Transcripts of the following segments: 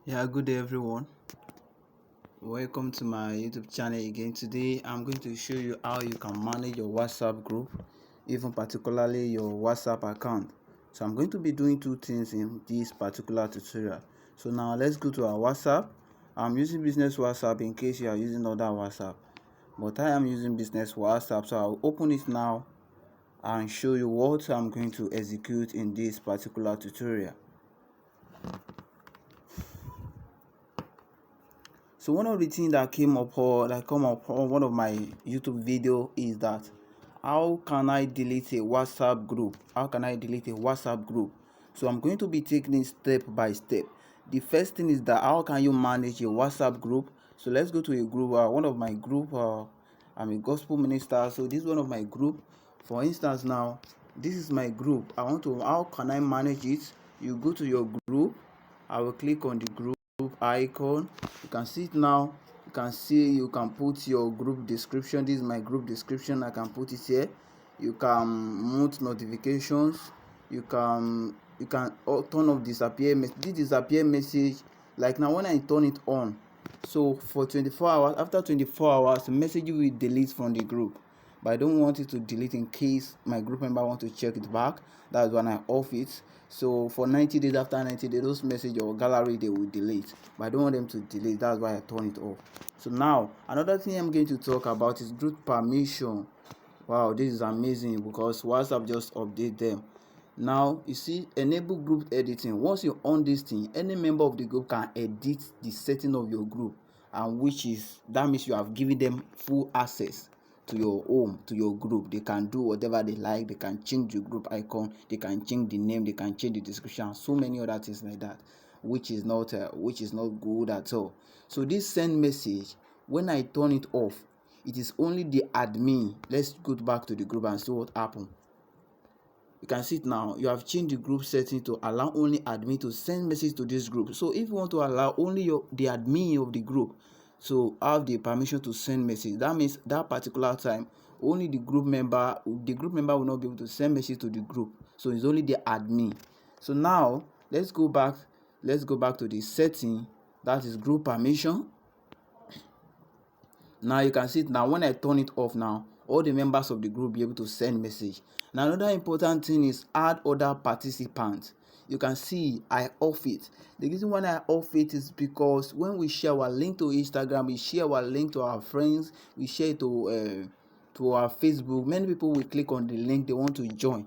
Yeah, good day everyone. Welcome to my YouTube channel again. Today I'm going to show you how you can manage your WhatsApp group, even particularly your WhatsApp account. So I'm going to be doing two things in this particular tutorial. So now let's go to our WhatsApp. I'm using business WhatsApp in case you are using other WhatsApp, but I am using business WhatsApp. So I'll open it now and show you what I'm going to execute in this particular tutorial. So one of the things that came up or that come up on one of my YouTube video is that how can I delete a WhatsApp group? How can I delete a WhatsApp group? So I'm going to be taking it step by step. The first thing is that how can you manage a WhatsApp group? So let's go to a group. One of my group. I'm a gospel minister. So this is one of my group. For instance, now this is my group. I want to. How can I manage it? You go to your group. I will click on the group icon. You can see it now. You can see you can put your group description. This is my group description. I can put it here. You can mute notifications. You can turn off disappear message. This disappear message, like now when I turn it on, so for 24 hours, after 24 hours the message will delete from the group, but I don't want it to delete in case my group member want to check it back. That's when I off it. So for 90 days, after 90 days, those message or gallery they will delete, but I don't want them to delete. That's why I turn it off. So now another thing I'm going to talk about is group permission. Wow, this is amazing because WhatsApp just update them. Now you see enable group editing. Once you on this thing, any member of the group can edit the setting of your group, and which is that means you have given them full access to your home, to your group. They can do whatever they like. They can change the group icon, they can change the name, they can change the description, so many other things like that, which is not good at all. So this send message, when I turn it off, it is only the admin. Let's go back to the group and see what happened. You can see it now. You have changed the group setting to allow only admin to send message to this group. So if you want to allow only the admin of the group to have the permission to send message, that means that particular time only the group member will not be able to send message to the group. So it's only the admin. So now let's go back to the setting, that is group permission. Now you can see it now. When I turn it off now, all the members of the group be able to send message. Now another important thing is add other participants. You can see I off it. The reason why I off it is because when we share our link to Instagram, we share our link to our friends, we share it to our Facebook, many people will click on the link, they want to join.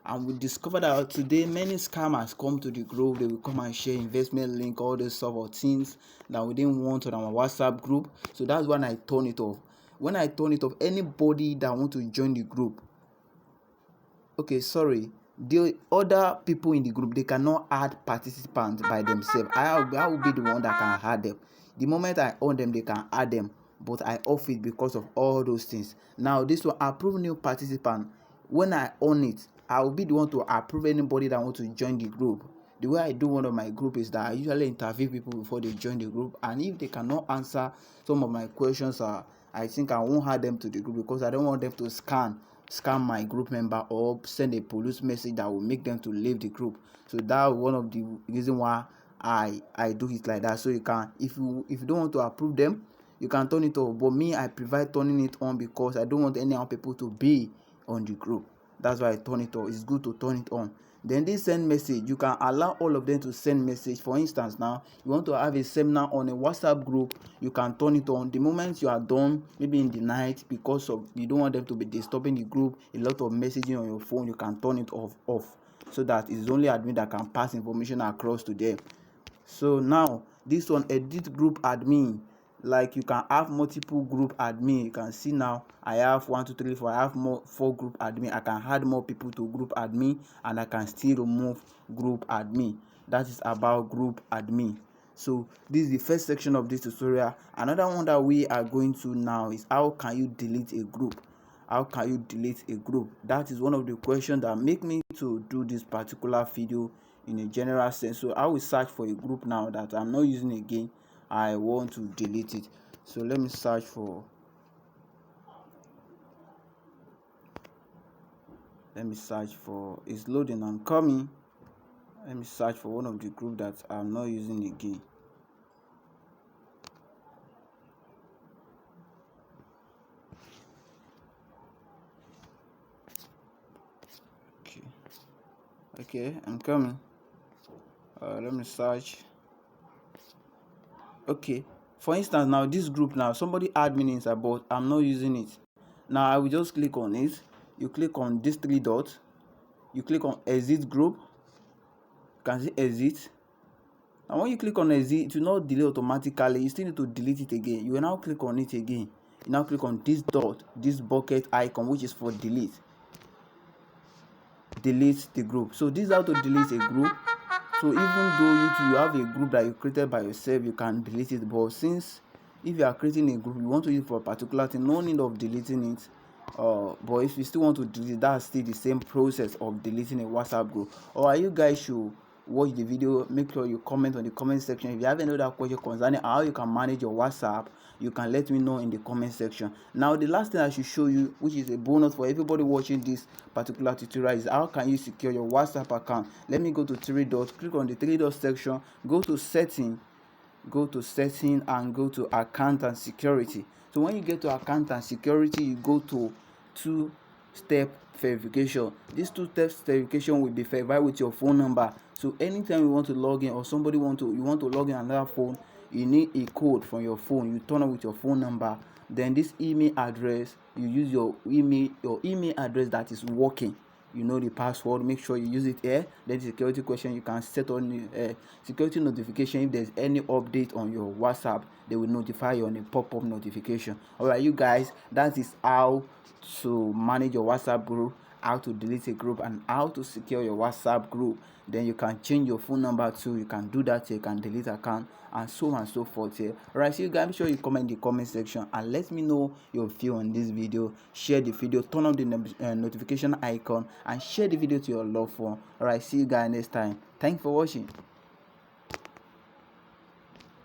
And we discovered that today many scammers come to the group. They will come and share investment link, all those sort of things that we didn't want on our WhatsApp group. So that's when I turn it off. When I turn it off, anybody that want to join the group, the other people in the group, they cannot add participants by themselves. I will be the one that can add them. The moment I on them, they can add them, but I off it because of all those things. Now this will approve new participant. When I on it, I will be the one to approve anybody that want to join the group. The way I do one of my group is that I usually interview people before they join the group, and if they cannot answer some of my questions, I think I won't add them to the group because I don't want them to scam my group member or send a police message that will make them to leave the group. So that's one of the reason why I do it like that. So you can, if you don't want to approve them, you can turn it off, but me, I prefer turning it on because I don't want any other people to be on the group. That's why I turn it off. It's good to turn it on. Then this send message, you can allow all of them to send message. For instance, now you want to have a seminar on a WhatsApp group, you can turn it on. The moment you are done, maybe in the night, because of you don't want them to be disturbing the group, a lot of messaging on your phone, you can turn it off so that it's only admin that can pass information across to them. So now this one, edit group admin. Like you can have multiple group admin. You can see now I have 1 2 3 4, I have 4 group admin. I can add more people to group admin, and I can still remove group admin. That is about group admin. So this is the first section of this tutorial. Another one that we are going to now is how can you delete a group. How can you delete a group? That is one of the questions that make me to do this particular video in a general sense. So I will search for a group now that I'm not using again. I want to delete it. So let me search for it's loading and coming. Let me search for one of the group that I'm not using again. Okay, I'm coming. Let me search. Okay, for instance, now this group, now somebody admin inside, but I'm not using it. Now I will just click on it. You click on these three dots, you click on exit group. You can see exit. And when you click on exit, it will not delete automatically. You still need to delete it again. You will now click on it again. You now click on this dot, this bucket icon, which is for delete the group. So this is how to delete a group. So even though you have a group that you created by yourself, you can delete it. But since if you are creating a group, you want to use it for a particular thing, no need of deleting it. But if you still want to delete, that's still the same process of deleting a WhatsApp group. Or you guys should watch the video. Make sure you comment on the comment section. If you have any other question concerning how you can manage your WhatsApp, you can let me know in the comment section. Now the last thing I should show you, which is a bonus for everybody watching this particular tutorial, is how can you secure your WhatsApp account. Let me go to three dots, click on the three dots section, go to setting and go to account and security. So when you get to account and security, you go to two-step verification. This two-step verification will be verified with your phone number. So anytime you want to log in, or you want to log in another phone, you need a code from your phone. You turn on with your phone number, then this email address, you use your email address that is working. You know the password, make sure you use it here. Then the security question, you can set on security notification. If there's any update on your WhatsApp, they will notify you on a pop-up notification. All right, you guys, that is how to manage your WhatsApp group, how to delete a group, and how to secure your WhatsApp group. Then you can change your phone number too. You can do that here. You can delete account and so on and so forth here. All right, so you guys, make sure you comment in the comment section and let me know your view on this video. Share the video, turn on the notification icon, and share the video to your loved one. All right, see you guys next time. Thanks for watching.